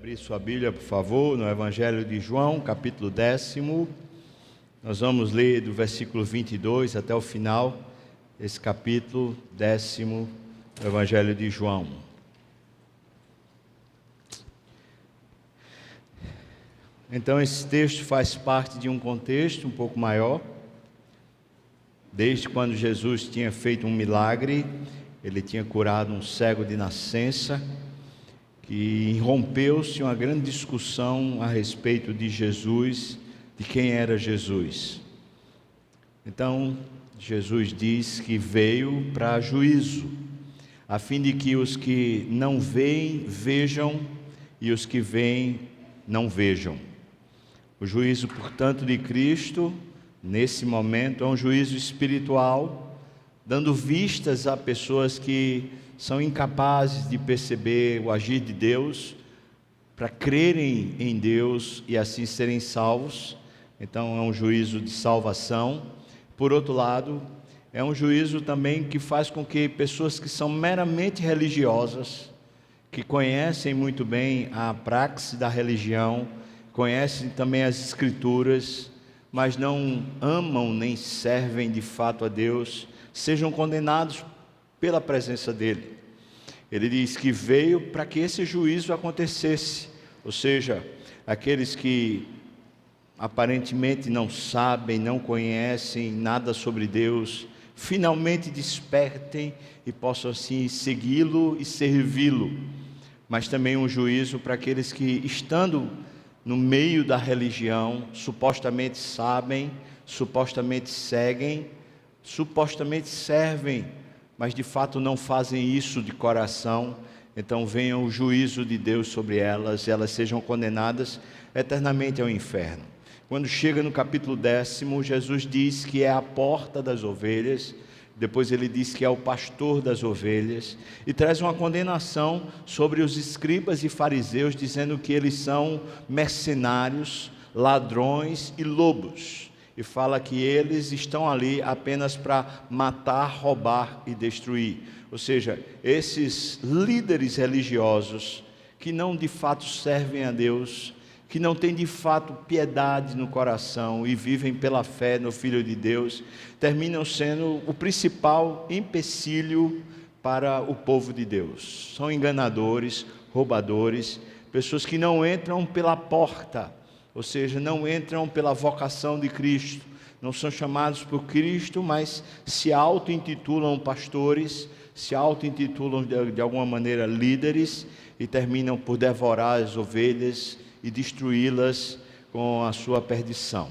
Abrir sua Bíblia, por favor, no Evangelho de João, capítulo 10. Nós vamos ler do versículo 22 até o final, esse capítulo 10 do Evangelho de João. Então, esse texto faz parte de um contexto um pouco maior. Desde quando Jesus tinha feito um milagre, ele tinha curado um cego de nascença, que rompeu-se uma grande discussão a respeito de Jesus, de quem era Jesus. Então, Jesus diz que veio para juízo, a fim de que os que não veem, vejam, e os que veem, não vejam. O juízo, portanto, de Cristo, nesse momento, é um juízo espiritual, dando vistas a pessoas que são incapazes de perceber o agir de Deus, para crerem em Deus e assim serem salvos. Então é um juízo de salvação. Por outro lado, é um juízo também que faz com que pessoas que são meramente religiosas, que conhecem muito bem a praxe da religião, conhecem também as Escrituras, mas não amam nem servem de fato a Deus, sejam condenados pela presença dele. Ele diz que veio para que esse juízo acontecesse, ou seja, aqueles que aparentemente não sabem, não conhecem nada sobre Deus, finalmente despertem e possam assim segui-lo e servi-lo. Mas também um juízo para aqueles que, estando no meio da religião, supostamente sabem, supostamente seguem, supostamente servem, mas de fato não fazem isso de coração. Então venha o juízo de Deus sobre elas, e elas sejam condenadas eternamente ao inferno. Quando chega no capítulo 10, Jesus diz que é a porta das ovelhas, depois ele diz que é o pastor das ovelhas, e traz uma condenação sobre os escribas e fariseus, dizendo que eles são mercenários, ladrões e lobos. E fala que eles estão ali apenas para matar, roubar e destruir. Ou seja, esses líderes religiosos que não de fato servem a Deus, que não têm de fato piedade no coração e vivem pela fé no Filho de Deus, terminam sendo o principal empecilho para o povo de Deus. São enganadores, roubadores, pessoas que não entram pela porta, ou seja, não entram pela vocação de Cristo, não são chamados por Cristo, mas se auto-intitulam pastores, se auto-intitulam de alguma maneira líderes, e terminam por devorar as ovelhas e destruí-las com a sua perdição.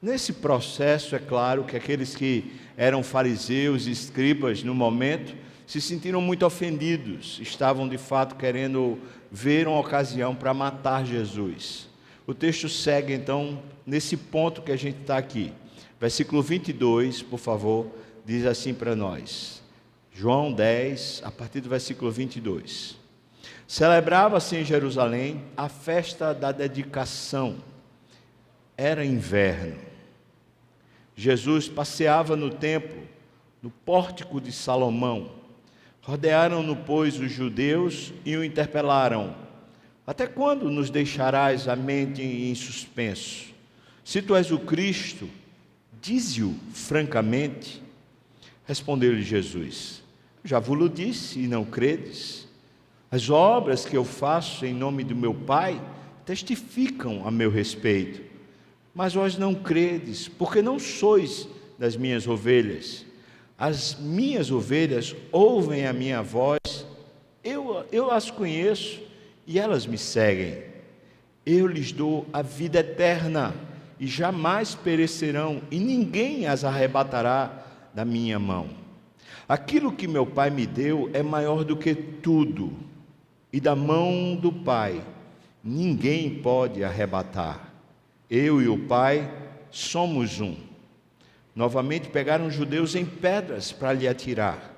Nesse processo, é claro que aqueles que eram fariseus e escribas no momento se sentiram muito ofendidos, estavam de fato querendo ver uma ocasião para matar Jesus. O texto segue então nesse ponto que a gente está aqui. Versículo 22, por favor, diz assim para nós. João 10, a partir do versículo 22. Celebrava-se em Jerusalém a festa da dedicação. Era inverno. Jesus passeava no templo, no pórtico de Salomão. Rodearam-no, pois, os judeus e o interpelaram: até quando nos deixarás a mente em suspenso? Se tu és o Cristo, dize-o francamente. Respondeu-lhe Jesus: já vos-lo disse e não credes? As obras que eu faço em nome do meu Pai testificam a meu respeito. Mas vós não credes, porque não sois das minhas ovelhas. As minhas ovelhas ouvem a minha voz, eu as conheço e elas me seguem. Eu lhes dou a vida eterna e jamais perecerão, e ninguém as arrebatará da minha mão. Aquilo que meu Pai me deu é maior do que tudo, e da mão do Pai ninguém pode arrebatar. Eu e o Pai somos um. Novamente pegaram os judeus em pedras para lhe atirar.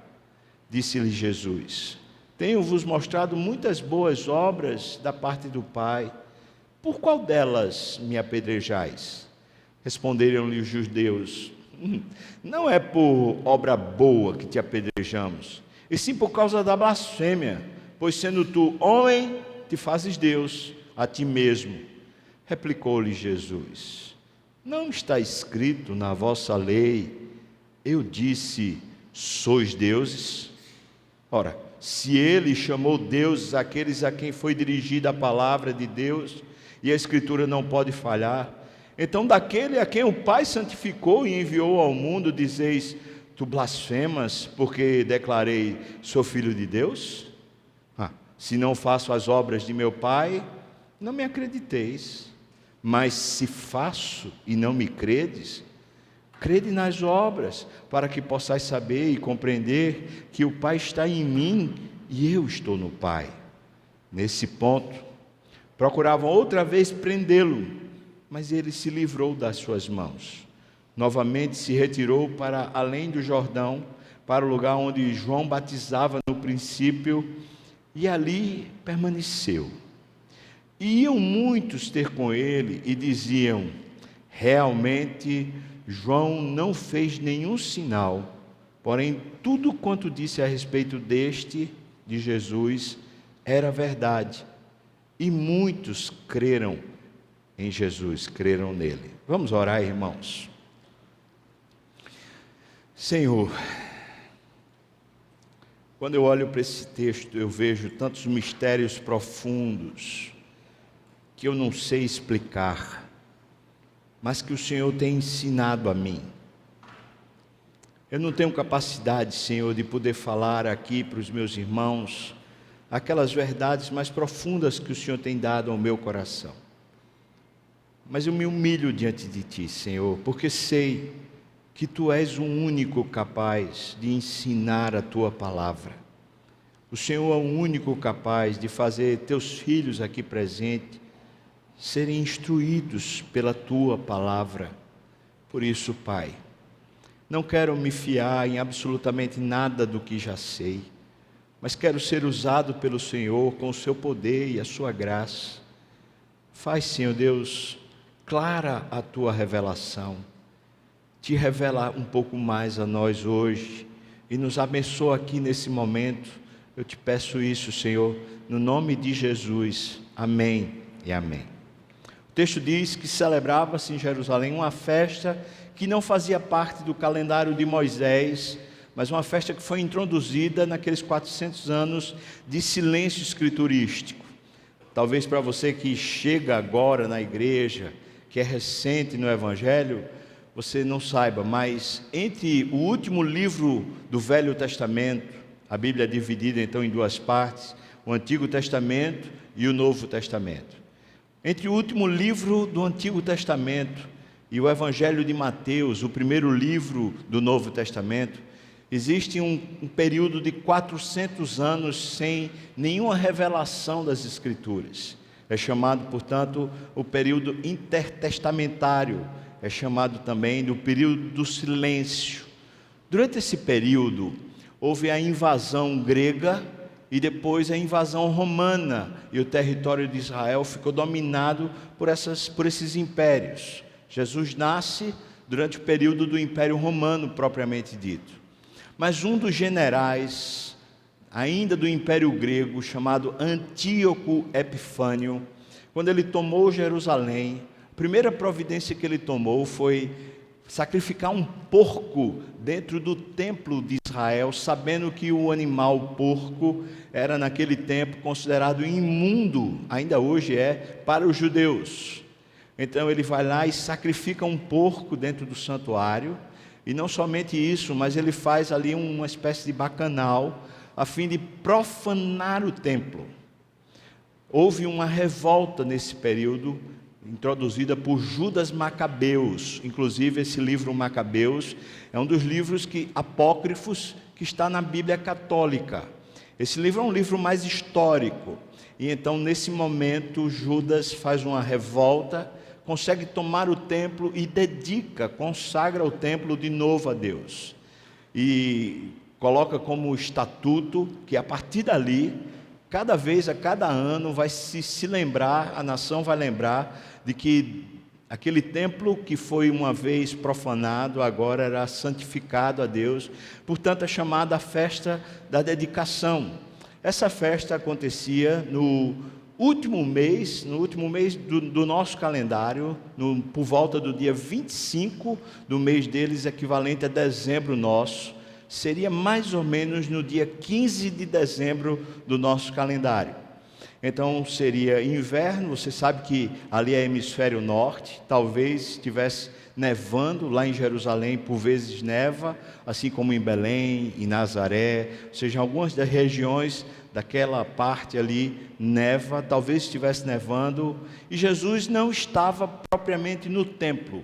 Disse-lhe Jesus: tenho-vos mostrado muitas boas obras da parte do Pai. Por qual delas me apedrejais? Responderam-lhe os judeus: não é por obra boa que te apedrejamos, e sim por causa da blasfêmia, pois sendo tu homem, te fazes Deus a ti mesmo. Replicou-lhe Jesus: não está escrito na vossa lei, eu disse, sois deuses? Ora, se ele chamou deuses aqueles a quem foi dirigida a palavra de Deus, e a Escritura não pode falhar, então daquele a quem o Pai santificou e enviou ao mundo, dizeis, tu blasfemas, porque declarei, sou filho de Deus? Se não faço as obras de meu Pai, não me acrediteis. Mas se faço e não me credes, crede nas obras, para que possais saber e compreender que o Pai está em mim e eu estou no Pai. Nesse ponto, procuravam outra vez prendê-lo, mas ele se livrou das suas mãos. Novamente se retirou para além do Jordão, para o lugar onde João batizava no princípio, e ali permaneceu. E iam muitos ter com ele e diziam, realmente João não fez nenhum sinal, porém tudo quanto disse a respeito de Jesus, era verdade. E muitos creram em Jesus, creram nele. Vamos orar, irmãos. Senhor, quando eu olho para esse texto, eu vejo tantos mistérios profundos que eu não sei explicar, mas que o Senhor tem ensinado a mim. Eu não tenho capacidade, Senhor, de poder falar aqui para os meus irmãos aquelas verdades mais profundas que o Senhor tem dado ao meu coração. Mas eu me humilho diante de Ti, Senhor, porque sei que Tu és o único capaz de ensinar a Tua palavra. O Senhor é o único capaz de fazer Teus filhos aqui presentes serem instruídos pela Tua palavra. Por isso, Pai, não quero me fiar em absolutamente nada do que já sei, mas quero ser usado pelo Senhor com o Seu poder e a Sua graça. Faz, Senhor Deus, clara a Tua revelação. Te revela um pouco mais a nós hoje e nos abençoa aqui nesse momento. Eu te peço isso, Senhor, no nome de Jesus. Amém e amém. O texto diz que celebrava-se em Jerusalém uma festa que não fazia parte do calendário de Moisés, mas uma festa que foi introduzida naqueles 400 anos de silêncio escriturístico. Talvez para você que chega agora na igreja, que é recente no Evangelho, você não saiba, mas entre o último livro do Velho Testamento, a Bíblia é dividida então em duas partes, o Antigo Testamento e o Novo Testamento. Entre o último livro do Antigo Testamento e o Evangelho de Mateus, o primeiro livro do Novo Testamento, existe um período de 400 anos sem nenhuma revelação das Escrituras. É chamado, portanto, o período intertestamentário, é chamado também do período do silêncio. Durante esse período, houve a invasão grega e depois a invasão romana, e o território de Israel ficou dominado por esses impérios. Jesus nasce durante o período do Império Romano, propriamente dito. Mas um dos generais, ainda do Império Grego, chamado Antíoco Epifânio, quando ele tomou Jerusalém, a primeira providência que ele tomou foi sacrificar um porco dentro do templo de Israel, sabendo que o animal porco era naquele tempo considerado imundo, ainda hoje é, para os judeus. Então ele vai lá e sacrifica um porco dentro do santuário, e não somente isso, mas ele faz ali uma espécie de bacanal, a fim de profanar o templo. Houve uma revolta nesse período, introduzida por Judas Macabeus. Inclusive esse livro Macabeus é um dos livros apócrifos que está na Bíblia católica. Esse livro é um livro mais histórico, e então nesse momento Judas faz uma revolta, consegue tomar o templo e consagra o templo de novo a Deus, e coloca como estatuto que a partir dali, cada vez, a cada ano, vai se lembrar, a nação vai lembrar de que aquele templo que foi uma vez profanado, agora era santificado a Deus. Portanto, é chamada a festa da dedicação. Essa festa acontecia no último mês, no último mês do nosso calendário, por volta do dia 25 do mês deles, equivalente a dezembro nosso, seria mais ou menos no dia 15 de dezembro do nosso calendário. Então seria inverno, você sabe que ali é hemisfério norte, talvez estivesse nevando lá em Jerusalém, por vezes neva, assim como em Belém, em Nazaré, ou seja, em algumas das regiões daquela parte ali neva, talvez estivesse nevando, e Jesus não estava propriamente no templo.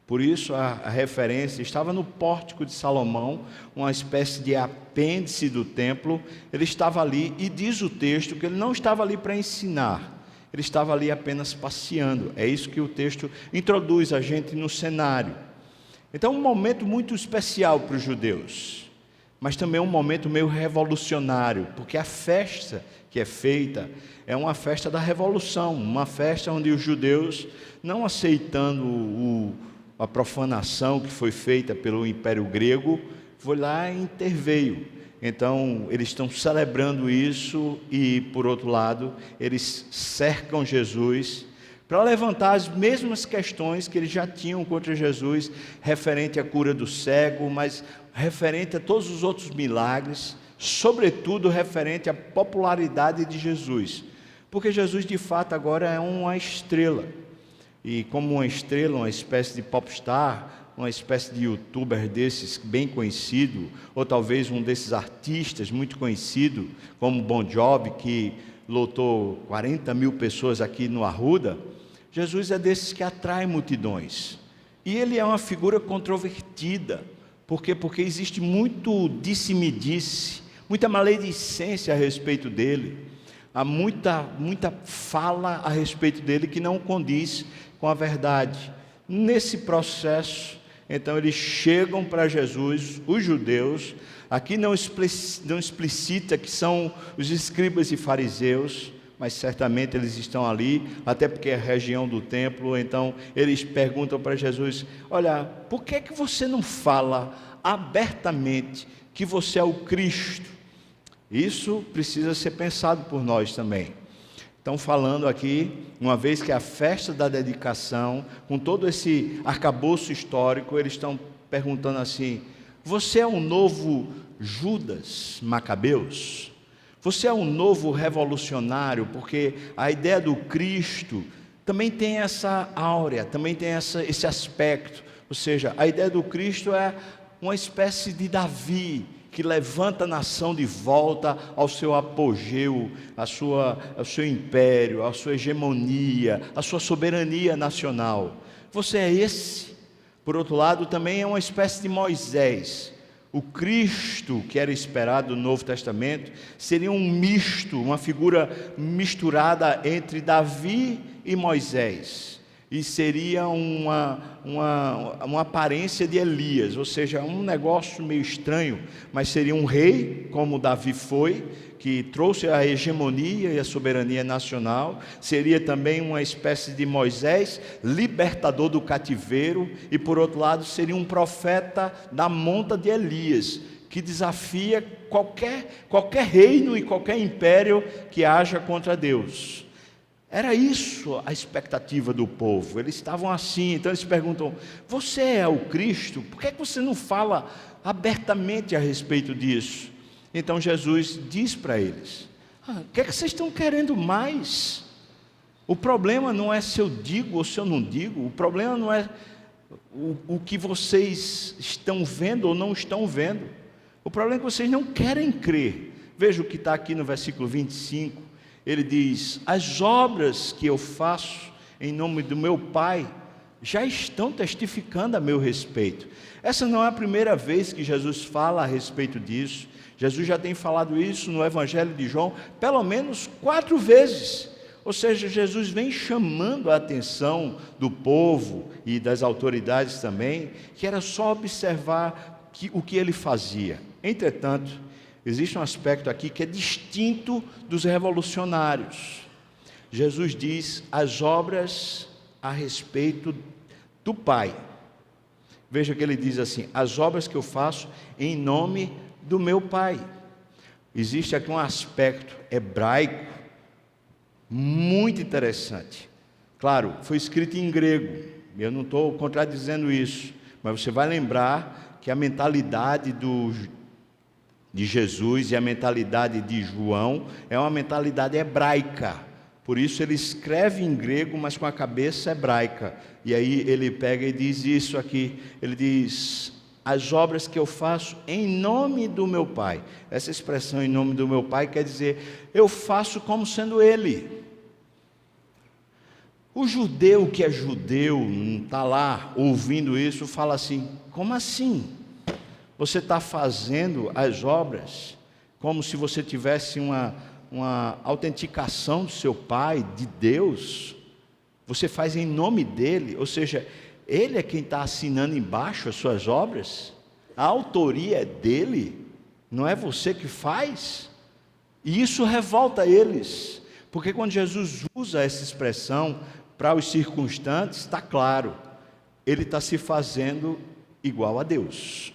Por isso a referência estava no pórtico de Salomão, uma espécie de apêndice do templo. Ele estava ali, e diz o texto que ele não estava ali para ensinar, ele estava ali apenas passeando. É isso que o texto introduz a gente no cenário. Então, um momento muito especial para os judeus, mas também um momento meio revolucionário, porque a festa que é feita é uma festa da revolução, uma festa onde os judeus, não aceitando a profanação que foi feita pelo Império Grego, foi lá e interveio. Então, eles estão celebrando isso e, por outro lado, eles cercam Jesus para levantar as mesmas questões que eles já tinham contra Jesus, referente à cura do cego, mas referente a todos os outros milagres, sobretudo referente à popularidade de Jesus, porque Jesus, de fato, agora é uma estrela. E como uma estrela, uma espécie de popstar, uma espécie de youtuber desses bem conhecido, ou talvez um desses artistas muito conhecido, como Bon Jovi, que lotou 40 mil pessoas aqui no Arruda. Jesus é desses que atrai multidões, e ele é uma figura controvertida. Por quê? Porque existe muito disse-me-disse, muita maledicência a respeito dele, há muita fala a respeito dele que não condiz com a verdade. Nesse processo, então eles chegam para Jesus, os judeus, aqui não explicita que são os escribas e fariseus, mas certamente eles estão ali, até porque é a região do templo. Então eles perguntam para Jesus: olha, por que você não fala abertamente que você é o Cristo? Isso precisa ser pensado por nós também. Estão falando aqui, uma vez que a festa da dedicação, com todo esse arcabouço histórico, eles estão perguntando assim: você é um novo Judas Macabeus? Você é um novo revolucionário? Porque a ideia do Cristo também tem essa áurea, também tem esse aspecto. Ou seja, a ideia do Cristo é uma espécie de Davi, que levanta a nação de volta ao seu apogeu, ao seu império, à sua hegemonia, à sua soberania nacional. Você é esse. Por outro lado, também é uma espécie de Moisés. O Cristo que era esperado no Novo Testamento seria um misto, uma figura misturada entre Davi e Moisés. E seria uma aparência de Elias, ou seja, um negócio meio estranho, mas seria um rei, como Davi foi, que trouxe a hegemonia e a soberania nacional. Seria também uma espécie de Moisés, libertador do cativeiro, e por outro lado seria um profeta da monta de Elias, que desafia qualquer reino e qualquer império que haja contra Deus. Era isso a expectativa do povo, eles estavam assim. Então eles perguntam: você é o Cristo? Por que você não fala abertamente a respeito disso? Então Jesus diz para eles: o que vocês estão querendo mais? O problema não é se eu digo ou se eu não digo, o problema não é o que vocês estão vendo ou não estão vendo, o problema é que vocês não querem crer. Veja o que está aqui no versículo 25. Ele diz: as obras que eu faço em nome do meu Pai já estão testificando a meu respeito. Essa não é a primeira vez que Jesus fala a respeito disso. Jesus já tem falado isso no Evangelho de João pelo menos 4 vezes. Ou seja, Jesus vem chamando a atenção do povo e das autoridades também, que era só observar o que ele fazia. Entretanto, existe um aspecto aqui que é distinto dos revolucionários. Jesus diz as obras a respeito do Pai. Veja que ele diz assim: as obras que eu faço em nome do meu Pai. Existe aqui um aspecto hebraico muito interessante. Claro, foi escrito em grego, eu não estou contradizendo isso, mas você vai lembrar que a mentalidade de Jesus e a mentalidade de João é uma mentalidade hebraica. Por isso ele escreve em grego, mas com a cabeça hebraica. E aí ele pega e diz isso aqui, ele diz: as obras que eu faço em nome do meu Pai. Essa expressão, em nome do meu Pai, quer dizer, eu faço como sendo Ele. O judeu que é judeu, não está lá ouvindo isso, fala assim: como assim? Você está fazendo as obras como se você tivesse uma autenticação do seu Pai, de Deus? Você faz em nome dEle, ou seja, Ele é quem está assinando embaixo as suas obras? A autoria é dEle, não é você que faz? E isso revolta eles, porque quando Jesus usa essa expressão para os circunstantes, está claro, Ele está se fazendo igual a Deus.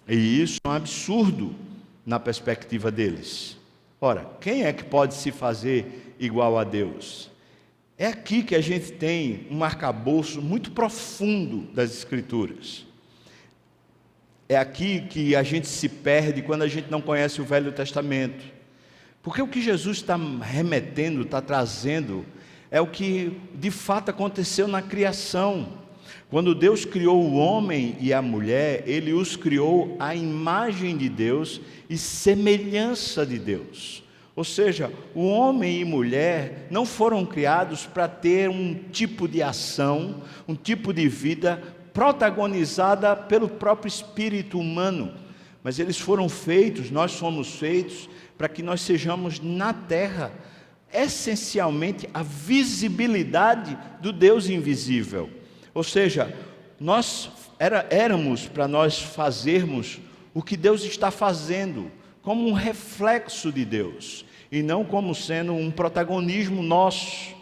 E isso é um absurdo na perspectiva deles. Ora, quem é que pode se fazer igual a Deus? É aqui que a gente tem um arcabouço muito profundo das Escrituras. É aqui que a gente se perde quando a gente não conhece o Velho Testamento. Porque o que Jesus está remetendo, está trazendo, é o que de fato aconteceu na criação. Quando Deus criou o homem e a mulher, Ele os criou à imagem de Deus e semelhança de Deus. Ou seja, o homem e mulher não foram criados para ter um tipo de ação, um tipo de vida protagonizada pelo próprio espírito humano, mas eles foram feitos, nós somos feitos para que nós sejamos na terra, essencialmente a visibilidade do Deus invisível. Ou seja, nós éramos para nós fazermos o que Deus está fazendo, como um reflexo de Deus, e não como sendo um protagonismo nosso.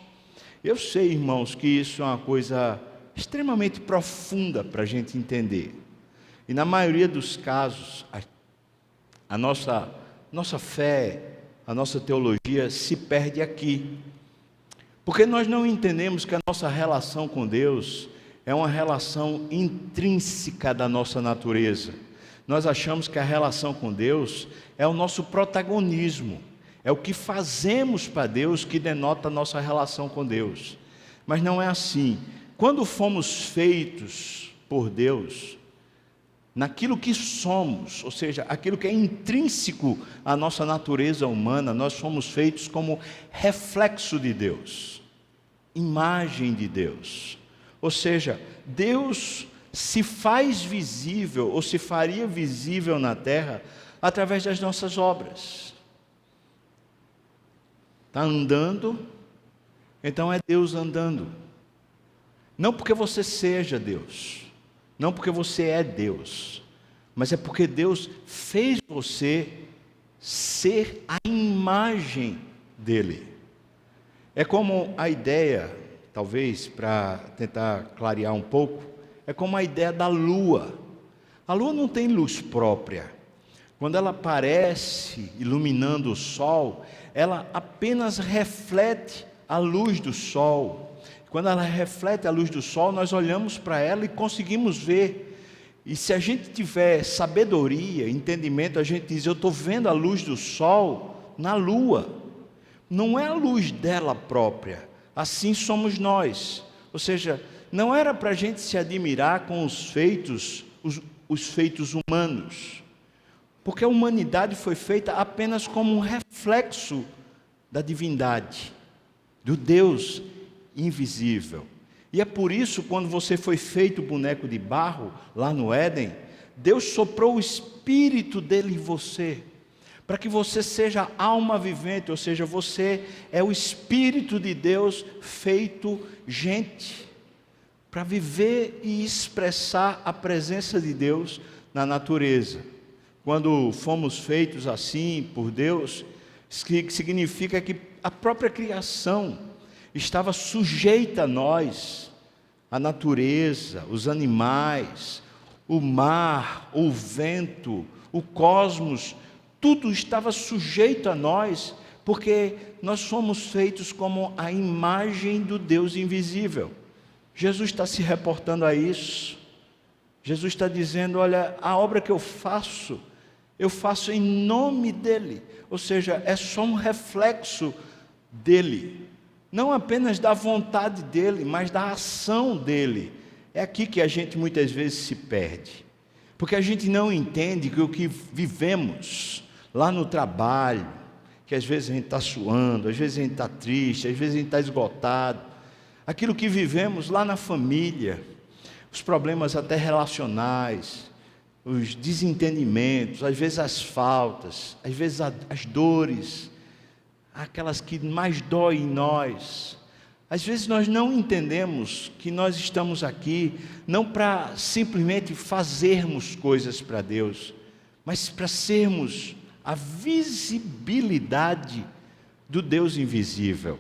Eu sei, irmãos, que isso é uma coisa extremamente profunda para a gente entender. E na maioria dos casos, a nossa fé, a nossa teologia se perde aqui. Porque nós não entendemos que a nossa relação com Deus é uma relação intrínseca da nossa natureza. Nós achamos que a relação com Deus é o nosso protagonismo, é o que fazemos para Deus que denota a nossa relação com Deus. Mas não é assim. Quando fomos feitos por Deus, naquilo que somos, ou seja, aquilo que é intrínseco à nossa natureza humana, nós fomos feitos como reflexo de Deus, imagem de Deus. Ou seja, Deus se faz visível, ou se faria visível na terra, através das nossas obras. Está andando, então é Deus andando. Não porque você seja Deus, não porque você é Deus, mas é porque Deus fez você ser a imagem dEle. É como a ideia, talvez para tentar clarear um pouco, é como a ideia da lua. A lua não tem luz própria. Quando ela aparece iluminando o sol, ela apenas reflete a luz do sol. Quando ela reflete a luz do sol, nós olhamos para ela e conseguimos ver. E se a gente tiver sabedoria, entendimento, a gente diz: eu estou vendo a luz do sol na lua. Não é a luz dela própria. Assim somos nós. Ou seja, não era para a gente se admirar com os feitos humanos, porque a humanidade foi feita apenas como um reflexo da divindade, do Deus invisível. E é por isso, quando você foi feito boneco de barro, lá no Éden, Deus soprou o Espírito dele em você, para que você seja alma vivente, ou seja, você é o Espírito de Deus feito gente, para viver e expressar a presença de Deus na natureza. Quando fomos feitos assim por Deus, significa que a própria criação estava sujeita a nós, a natureza, os animais, o mar, o vento, o cosmos, tudo estava sujeito a nós, porque nós somos feitos como a imagem do Deus invisível. Jesus está se reportando a isso. Jesus está dizendo, olha, a obra que eu faço em nome dEle. Ou seja, é só um reflexo dEle. Não apenas da vontade dEle, mas da ação dEle. É aqui que a gente muitas vezes se perde. Porque a gente não entende que o que vivemos lá no trabalho, que às vezes a gente está suando, às vezes a gente está triste, às vezes a gente está esgotado, aquilo que vivemos lá na família, os problemas até relacionais, os desentendimentos, às vezes as faltas, às vezes as dores, aquelas que mais doem em nós. Às vezes nós não entendemos que nós estamos aqui não para simplesmente fazermos coisas para Deus, mas para sermos a visibilidade do Deus invisível.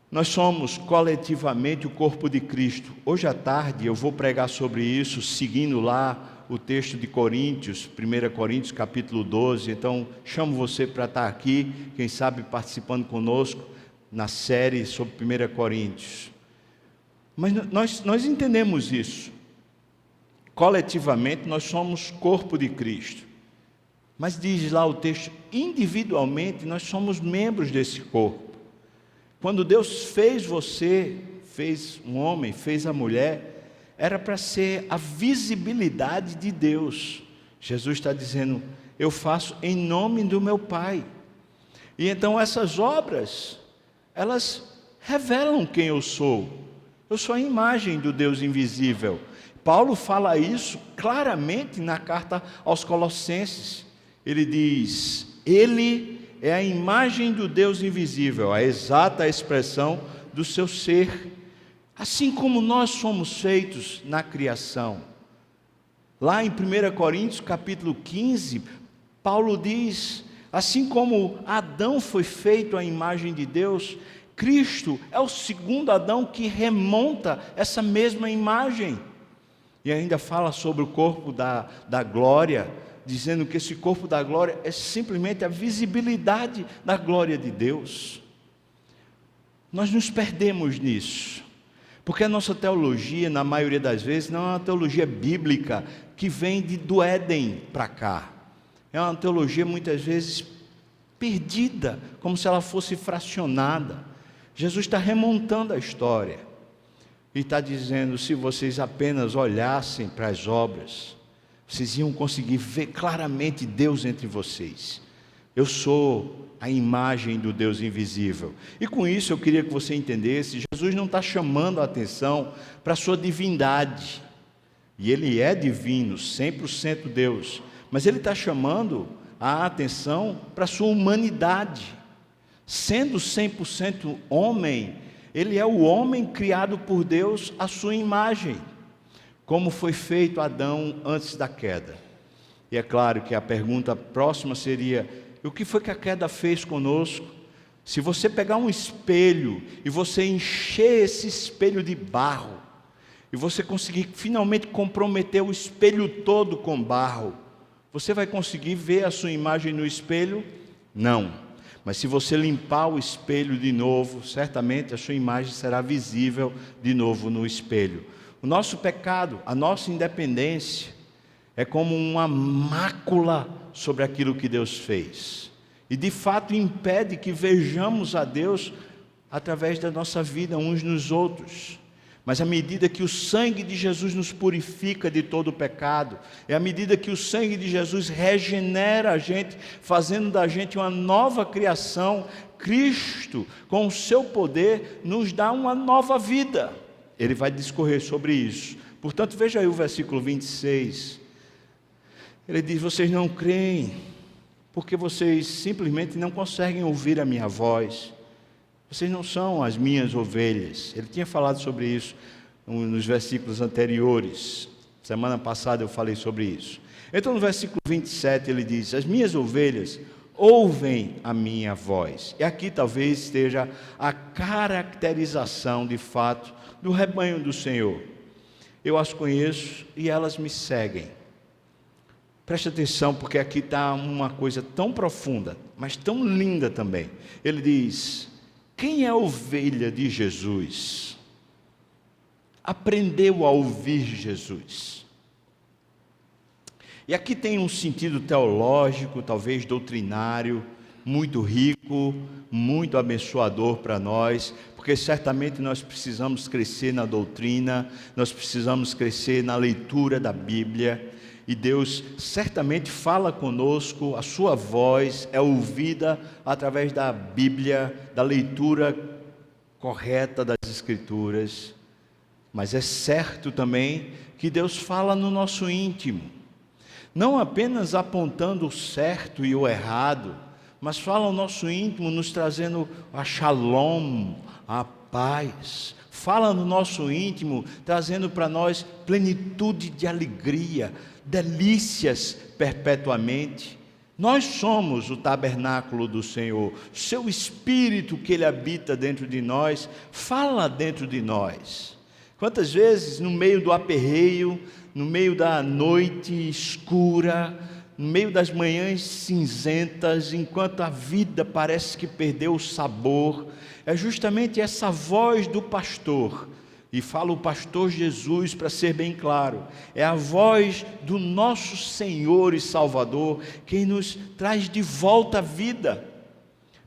Nós somos coletivamente o corpo de Cristo. Hoje à tarde eu vou pregar sobre isso, seguindo lá o texto de Coríntios, 1 Coríntios capítulo 12. Então chamo você para estar aqui, quem sabe participando conosco na série sobre 1 Coríntios. Mas nós entendemos isso. Coletivamente nós somos corpo de Cristo. Mas diz lá o texto, individualmente nós somos membros desse corpo. Quando Deus fez você, fez um homem, fez a mulher, era para ser a visibilidade de Deus. Jesus está dizendo, eu faço em nome do meu Pai. E então essas obras, elas revelam quem eu sou. Eu sou a imagem do Deus invisível. Paulo fala isso claramente na carta aos Colossenses. Ele diz, Ele é a imagem do Deus invisível, a exata expressão do seu ser. Assim como nós somos feitos na criação. Lá em 1 Coríntios capítulo 15, Paulo diz, assim como Adão foi feito à imagem de Deus, Cristo é o segundo Adão que remonta essa mesma imagem. E ainda fala sobre o corpo da glória, dizendo que esse corpo da glória é simplesmente a visibilidade da glória de Deus. Nós nos perdemos nisso, porque a nossa teologia, na maioria das vezes, não é uma teologia bíblica que vem do Éden para cá. É uma teologia muitas vezes perdida, como se ela fosse fracionada. Jesus está remontando a história e está dizendo, se vocês apenas olhassem para as obras, vocês iam conseguir ver claramente Deus entre vocês. Eu sou a imagem do Deus invisível. E com isso eu queria que você entendesse, Jesus não está chamando a atenção para a sua divindade. E Ele é divino, 100% Deus. Mas Ele está chamando a atenção para a sua humanidade. Sendo 100% homem, Ele é o homem criado por Deus à sua imagem, como foi feito Adão antes da queda. E é claro que a pergunta próxima seria, o que foi que a queda fez conosco? Se você pegar um espelho e você encher esse espelho de barro, e você conseguir finalmente comprometer o espelho todo com barro, você vai conseguir ver a sua imagem no espelho? Não. Mas se você limpar o espelho de novo, certamente a sua imagem será visível de novo no espelho. O nosso pecado, a nossa independência, é como uma mácula sobre aquilo que Deus fez. E de fato impede que vejamos a Deus através da nossa vida uns nos outros. Mas à medida que o sangue de Jesus nos purifica de todo o pecado, é à medida que o sangue de Jesus regenera a gente, fazendo da gente uma nova criação, Cristo, com o seu poder, nos dá uma nova vida. Ele vai discorrer sobre isso. Portanto, veja aí o versículo 26. Ele diz, vocês não creem, porque vocês simplesmente não conseguem ouvir a minha voz. Vocês não são as minhas ovelhas. Ele tinha falado sobre isso nos versículos anteriores. Semana passada eu falei sobre isso. Então no versículo 27 ele diz, as minhas ovelhas ouvem a minha voz. E aqui talvez esteja a caracterização de fato do rebanho do Senhor. Eu as conheço e elas me seguem. Preste atenção, porque aqui está uma coisa tão profunda, mas tão linda também. Ele diz: quem é a ovelha de Jesus? Aprendeu a ouvir Jesus. E aqui tem um sentido teológico, talvez doutrinário, muito rico, muito abençoador para nós, porque certamente nós precisamos crescer na doutrina, nós precisamos crescer na leitura da Bíblia, e Deus certamente fala conosco, a sua voz é ouvida através da Bíblia, da leitura correta das Escrituras, mas é certo também que Deus fala no nosso íntimo, não apenas apontando o certo e o errado, mas fala ao nosso íntimo, nos trazendo a shalom, a paz. Fala no nosso íntimo, trazendo para nós plenitude de alegria, delícias perpetuamente. Nós somos o tabernáculo do Senhor. Seu Espírito que Ele habita dentro de nós, fala dentro de nós. Quantas vezes no meio do aperreio, no meio da noite escura, no meio das manhãs cinzentas, enquanto a vida parece que perdeu o sabor, é justamente essa voz do pastor, e fala o pastor Jesus para ser bem claro, é a voz do nosso Senhor e Salvador, quem nos traz de volta a vida,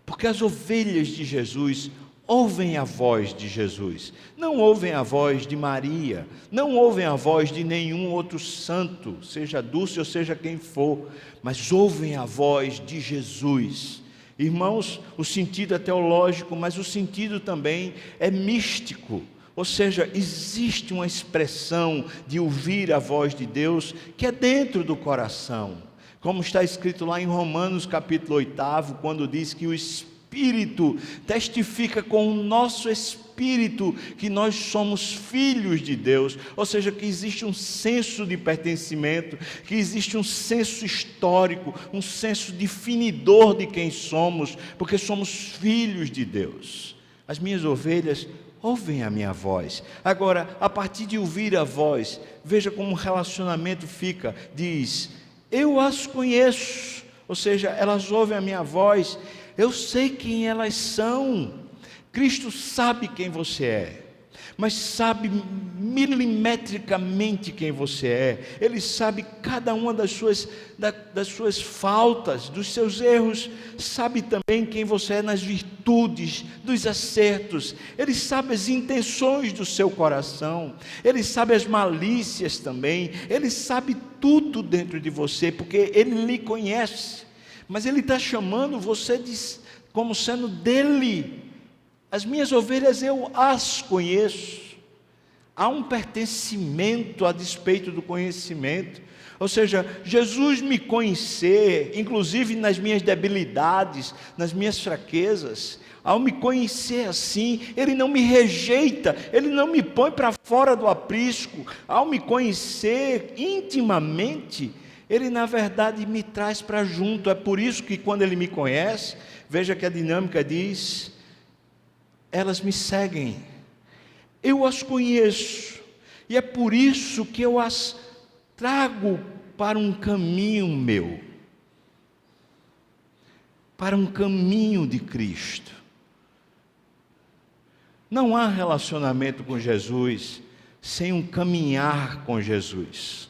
porque as ovelhas de Jesus ouvem a voz de Jesus, não ouvem a voz de Maria, não ouvem a voz de nenhum outro santo, seja Dulce ou seja quem for, mas ouvem a voz de Jesus. Irmãos, o sentido é teológico, mas o sentido também é místico, ou seja, existe uma expressão de ouvir a voz de Deus que é dentro do coração, como está escrito lá em Romanos capítulo 8, quando diz que o Espírito testifica com o nosso espírito que nós somos filhos de Deus, ou seja, que existe um senso de pertencimento, que existe um senso histórico, um senso definidor de quem somos, porque somos filhos de Deus. As minhas ovelhas ouvem a minha voz. Agora, a partir de ouvir a voz, veja como o relacionamento fica, diz: eu as conheço, ou seja, elas ouvem a minha voz, eu sei quem elas são. Cristo sabe quem você é, mas sabe milimetricamente quem você é. Ele sabe cada uma das suas faltas, dos seus erros. Sabe também quem você é nas virtudes, dos acertos. Ele sabe as intenções do seu coração. Ele sabe as malícias também. Ele sabe tudo dentro de você, porque Ele lhe conhece. Mas Ele está chamando você como sendo dele. As minhas ovelhas eu as conheço. Há um pertencimento a despeito do conhecimento. Ou seja, Jesus me conhecer, inclusive nas minhas debilidades, nas minhas fraquezas, ao me conhecer assim, Ele não me rejeita, Ele não me põe para fora do aprisco. Ao me conhecer intimamente, Ele na verdade me traz para junto. É por isso que quando Ele me conhece, veja que a dinâmica diz: elas me seguem, eu as conheço, e é por isso que eu as trago para um caminho meu, para um caminho de Cristo. Não há relacionamento com Jesus sem um caminhar com Jesus,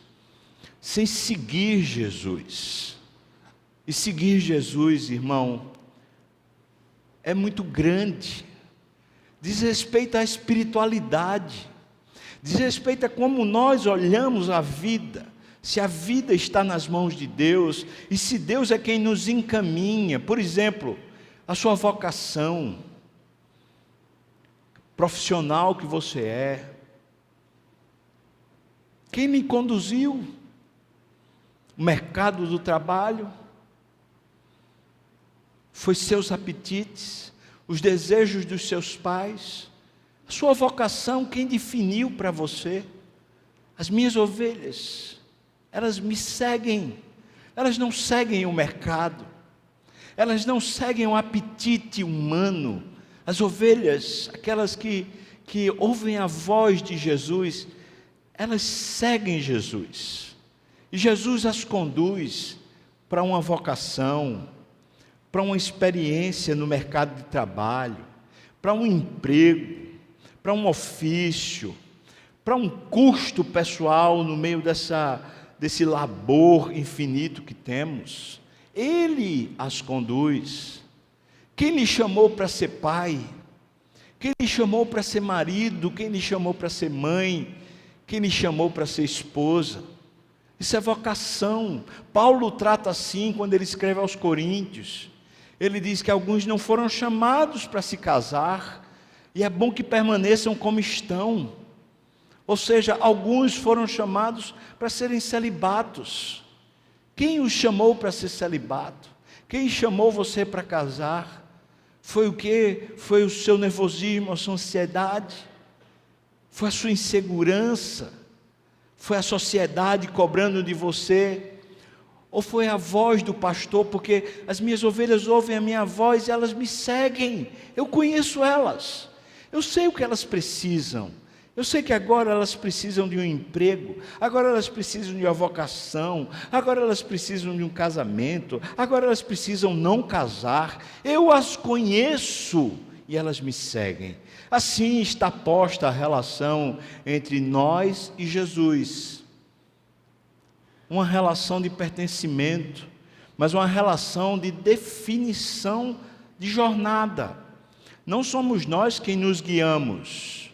sem seguir Jesus. E seguir Jesus, irmão, é muito grande. Diz respeito à espiritualidade, diz respeito a como nós olhamos a vida, se a vida está nas mãos de Deus, e se Deus é quem nos encaminha. Por exemplo, a sua vocação profissional que você é, quem lhe conduziu? O mercado do trabalho? Foi seus apetites? Os desejos dos seus pais? A sua vocação, quem definiu para você? As minhas ovelhas, elas me seguem, elas não seguem o mercado, elas não seguem o apetite humano. As ovelhas, aquelas que ouvem a voz de Jesus, elas seguem Jesus. E Jesus as conduz para uma vocação, para uma experiência no mercado de trabalho, para um emprego, para um ofício, para um custo pessoal no meio desse labor infinito que temos. Ele as conduz. Quem lhe chamou para ser pai? Quem lhe chamou para ser marido? Quem lhe chamou para ser mãe? Quem lhe chamou para ser esposa? Isso é vocação. Paulo trata assim quando ele escreve aos Coríntios. Ele diz que alguns não foram chamados para se casar, e é bom que permaneçam como estão. Ou seja, alguns foram chamados para serem celibatos. Quem os chamou para ser celibato? Quem chamou você para casar? Foi o quê? Foi o seu nervosismo, a sua ansiedade? Foi a sua insegurança? Foi a sociedade cobrando de você? Ou foi a voz do pastor? Porque as minhas ovelhas ouvem a minha voz e elas me seguem. Eu conheço elas. Eu sei o que elas precisam. Eu sei que agora elas precisam de um emprego, agora elas precisam de uma vocação, agora elas precisam de um casamento, agora elas precisam não casar. Eu as conheço e elas me seguem. Assim está posta a relação entre nós e Jesus. Uma relação de pertencimento, mas uma relação de definição de jornada. Não somos nós quem nos guiamos,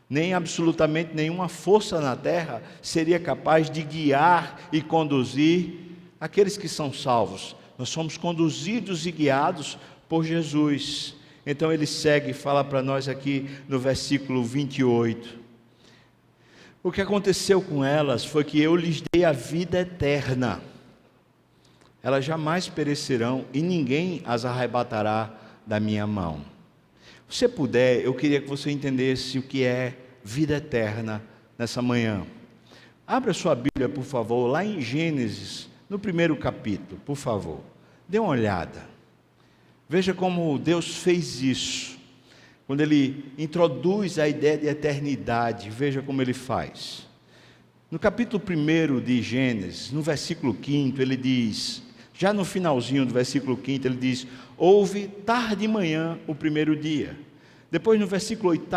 nem absolutamente nenhuma força na terra seria capaz de guiar e conduzir aqueles que são salvos. Nós somos conduzidos e guiados por Jesus. Então ele segue e fala para nós aqui no versículo 28. O que aconteceu com elas foi que eu lhes dei a vida eterna. Elas jamais perecerão e ninguém as arrebatará da minha mão. Se você puder, eu queria que você entendesse o que é vida eterna nessa manhã. Abra sua Bíblia, por favor, lá em Gênesis, no primeiro capítulo, por favor. Dê uma olhada. Veja como Deus fez isso. Quando Ele introduz a ideia de eternidade, veja como Ele faz. No capítulo 1 de Gênesis, no versículo 5, Ele diz, já no finalzinho do versículo 5, Ele diz, houve tarde e manhã o primeiro dia. Depois no versículo 8,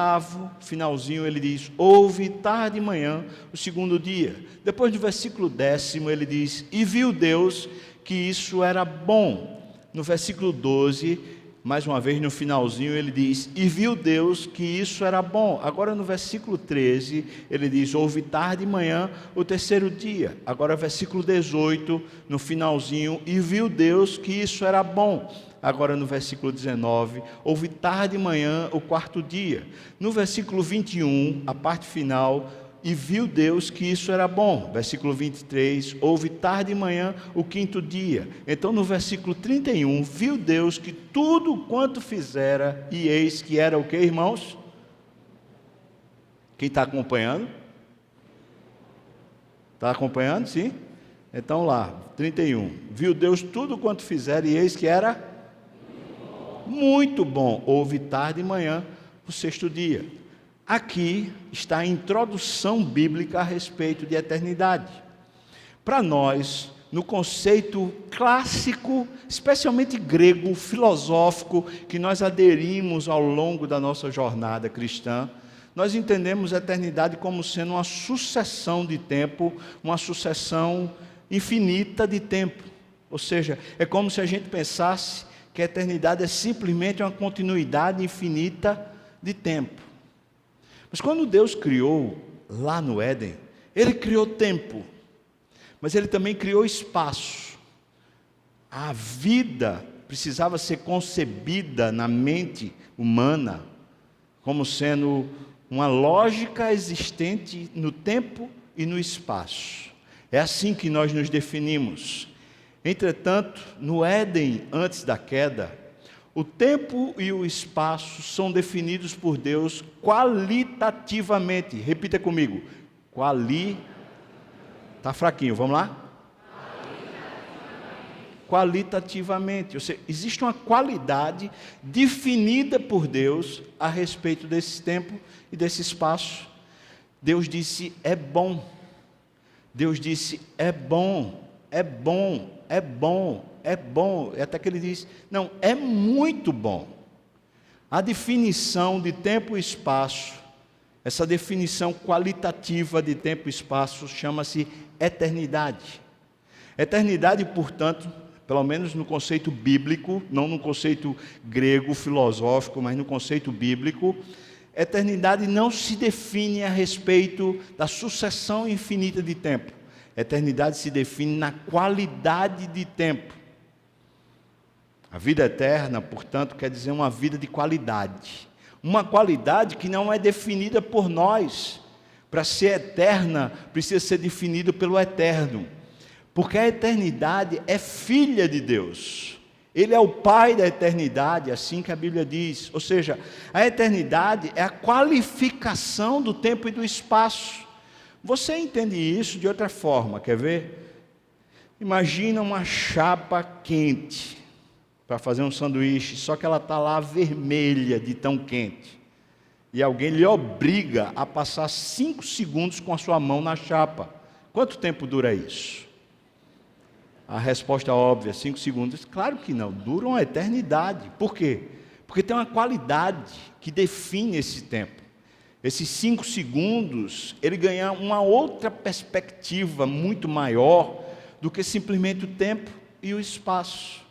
finalzinho, ele diz, houve tarde e manhã o segundo dia. Depois no versículo 10, ele diz, e viu Deus que isso era bom. No versículo 12, mais uma vez no finalzinho, ele diz, e viu Deus que isso era bom. Agora no versículo 13, ele diz, houve tarde e manhã o terceiro dia. Agora versículo 18, no finalzinho, e viu Deus que isso era bom. Agora no versículo 19, houve tarde e manhã o quarto dia. No versículo 21, a parte final, e viu Deus que isso era bom. Versículo 23, houve tarde e manhã o quinto dia. Então no versículo 31, viu Deus que tudo quanto fizera, e eis que era o que, irmãos? Quem está acompanhando? Está acompanhando, sim? Então lá, 31, viu Deus tudo quanto fizera, e eis que era muito bom. Houve tarde e manhã o sexto dia. Aqui está a introdução bíblica a respeito de eternidade. Para nós, no conceito clássico, especialmente grego, filosófico, que nós aderimos ao longo da nossa jornada cristã, nós entendemos a eternidade como sendo uma sucessão de tempo, uma sucessão infinita de tempo. Ou seja, é como se a gente pensasse que a eternidade é simplesmente uma continuidade infinita de tempo. Mas quando Deus criou lá no Éden, Ele criou tempo, mas Ele também criou espaço. A vida precisava ser concebida na mente humana como sendo uma lógica existente no tempo e no espaço. É assim que nós nos definimos. Entretanto, no Éden, antes da queda, o tempo e o espaço são definidos por Deus qualitativamente. Repita comigo. Está fraquinho, vamos lá? Qualitativamente. Ou seja, existe uma qualidade definida por Deus a respeito desse tempo e desse espaço. Deus disse, é bom. Deus disse, é bom, é bom, é bom, é bom. E até que ele diz, não, é muito bom. A definição de tempo e espaço, essa definição qualitativa de tempo e espaço, chama-se eternidade. Eternidade, portanto, pelo menos no conceito bíblico, não no conceito grego, filosófico, mas no conceito bíblico, eternidade não se define a respeito da sucessão infinita de tempo. Eternidade se define na qualidade de tempo. A vida eterna, portanto, quer dizer uma vida de qualidade. Uma qualidade que não é definida por nós. Para ser eterna, precisa ser definida pelo eterno. Porque a eternidade é filha de Deus. Ele é o Pai da eternidade, assim que a Bíblia diz. Ou seja, a eternidade é a qualificação do tempo e do espaço. Você entende isso de outra forma, quer ver? Imagina uma chapa quente para fazer um sanduíche, só que ela está lá vermelha de tão quente. E alguém lhe obriga a passar 5 segundos com a sua mão na chapa. Quanto tempo dura isso? A resposta óbvia, 5 segundos. Claro que não, dura uma eternidade. Por quê? Porque tem uma qualidade que define esse tempo. Esses 5 segundos, ele ganha uma outra perspectiva muito maior do que simplesmente o tempo e o espaço.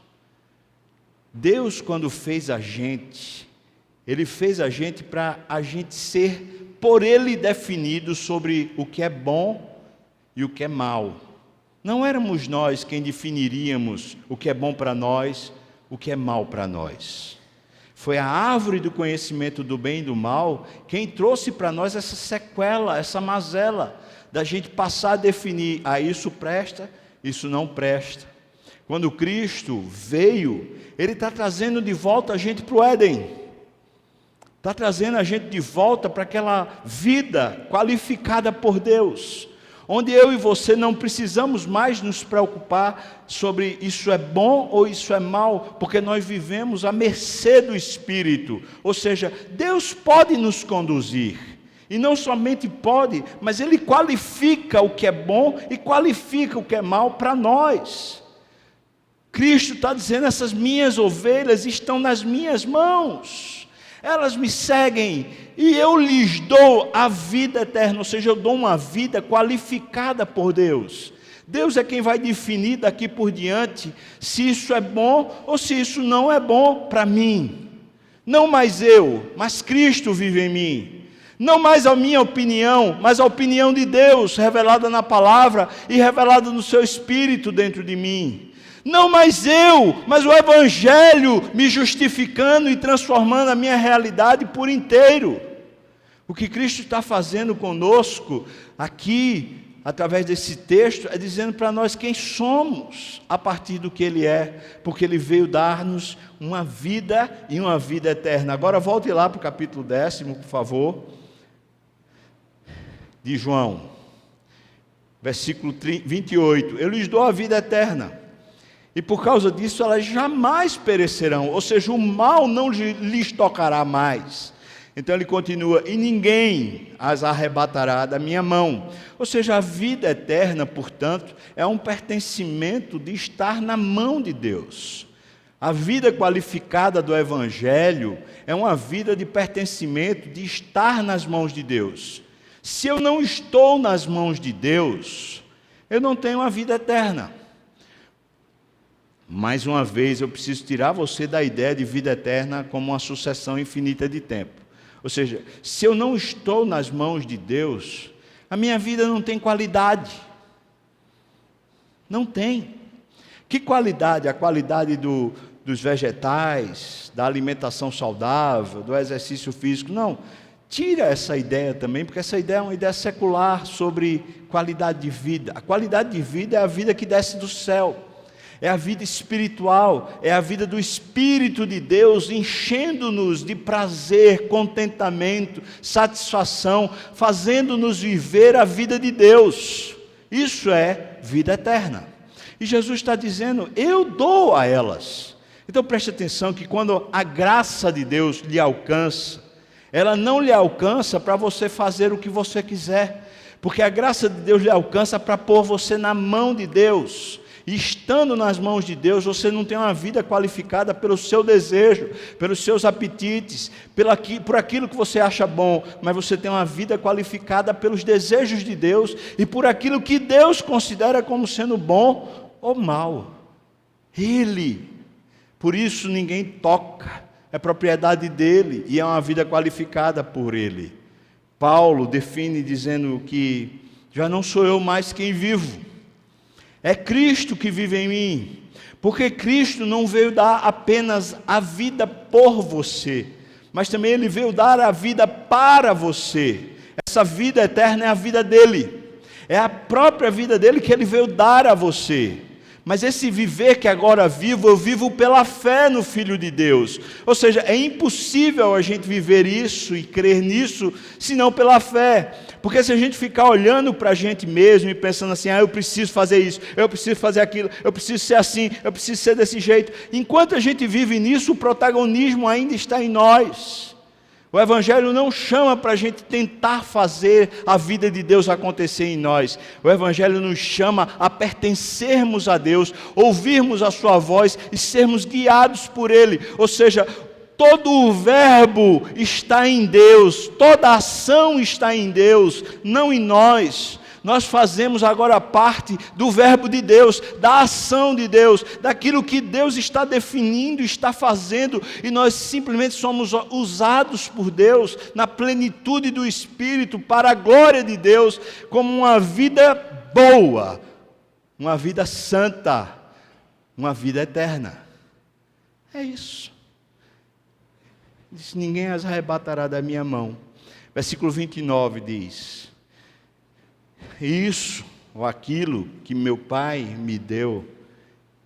Deus, quando fez a gente, Ele fez a gente para a gente ser, por Ele definido sobre o que é bom e o que é mal. Não éramos nós quem definiríamos o que é bom para nós, o que é mal para nós. Foi a árvore do conhecimento do bem e do mal quem trouxe para nós essa sequela, essa mazela, da gente passar a definir, isso presta, isso não presta. Quando Cristo veio, Ele está trazendo de volta a gente para o Éden. Está trazendo a gente de volta para aquela vida qualificada por Deus, onde eu e você não precisamos mais nos preocupar sobre isso é bom ou isso é mal, porque nós vivemos à mercê do Espírito. Ou seja, Deus pode nos conduzir, e não somente pode, mas Ele qualifica o que é bom e qualifica o que é mal para nós. Cristo está dizendo, essas minhas ovelhas estão nas minhas mãos. Elas me seguem e eu lhes dou a vida eterna, ou seja, eu dou uma vida qualificada por Deus. Deus é quem vai definir daqui por diante se isso é bom ou se isso não é bom para mim. Não mais eu, mas Cristo vive em mim. Não mais a minha opinião, mas a opinião de Deus revelada na palavra e revelada no seu Espírito dentro de mim. Não mais eu, mas o Evangelho me justificando e transformando a minha realidade por inteiro. O que Cristo está fazendo conosco aqui, através desse texto, é dizendo para nós quem somos a partir do que Ele é, porque Ele veio dar-nos uma vida e uma vida eterna. Agora volte lá para o capítulo 10, por favor, de João, versículo 28. Eu lhes dou a vida eterna. E por causa disso elas jamais perecerão, ou seja, o mal não lhes tocará mais. Então ele continua, e ninguém as arrebatará da minha mão. Ou seja, a vida eterna, portanto, é um pertencimento de estar na mão de Deus. A vida qualificada do Evangelho é uma vida de pertencimento, de estar nas mãos de Deus. Se eu não estou nas mãos de Deus, eu não tenho a vida eterna. Mais uma vez, eu preciso tirar você da ideia de vida eterna como uma sucessão infinita de tempo. Ou seja, se eu não estou nas mãos de Deus, a minha vida não tem qualidade. Não tem. Que qualidade? A qualidade dos vegetais, da alimentação saudável, do exercício físico? Não. Tira essa ideia também, porque essa ideia é uma ideia secular sobre qualidade de vida. A qualidade de vida é a vida que desce do céu. É a vida espiritual, é a vida do Espírito de Deus, enchendo-nos de prazer, contentamento, satisfação, fazendo-nos viver a vida de Deus. Isso é vida eterna. E Jesus está dizendo, eu dou a elas. Então preste atenção que quando a graça de Deus lhe alcança, ela não lhe alcança para você fazer o que você quiser, porque a graça de Deus lhe alcança para pôr você na mão de Deus. E estando nas mãos de Deus, você não tem uma vida qualificada pelo seu desejo, pelos seus apetites, por aquilo que você acha bom, mas você tem uma vida qualificada pelos desejos de Deus e por aquilo que Deus considera como sendo bom ou mal. Ele. Por isso ninguém toca, é propriedade dele e é uma vida qualificada por ele. Paulo define dizendo que já não sou eu mais quem vivo, é Cristo que vive em mim, porque Cristo não veio dar apenas a vida por você, mas também Ele veio dar a vida para você. Essa vida eterna é a vida dele, é a própria vida dele que Ele veio dar a você. Mas esse viver que agora vivo, eu vivo pela fé no Filho de Deus. Ou seja, é impossível a gente viver isso e crer nisso, senão pela fé. Porque se a gente ficar olhando para a gente mesmo e pensando assim, eu preciso fazer isso, eu preciso fazer aquilo, eu preciso ser assim, eu preciso ser desse jeito. Enquanto a gente vive nisso, o protagonismo ainda está em nós. O Evangelho não chama para a gente tentar fazer a vida de Deus acontecer em nós. O Evangelho nos chama a pertencermos a Deus, ouvirmos a sua voz e sermos guiados por Ele. Ou seja, todo o verbo está em Deus, toda a ação está em Deus, não em nós. Nós fazemos agora parte do verbo de Deus, da ação de Deus, daquilo que Deus está definindo, está fazendo, e nós simplesmente somos usados por Deus na plenitude do Espírito, para a glória de Deus, como uma vida boa, uma vida santa, uma vida eterna. É isso. Diz: ninguém as arrebatará da minha mão. Versículo 29 diz: isso ou aquilo que meu Pai me deu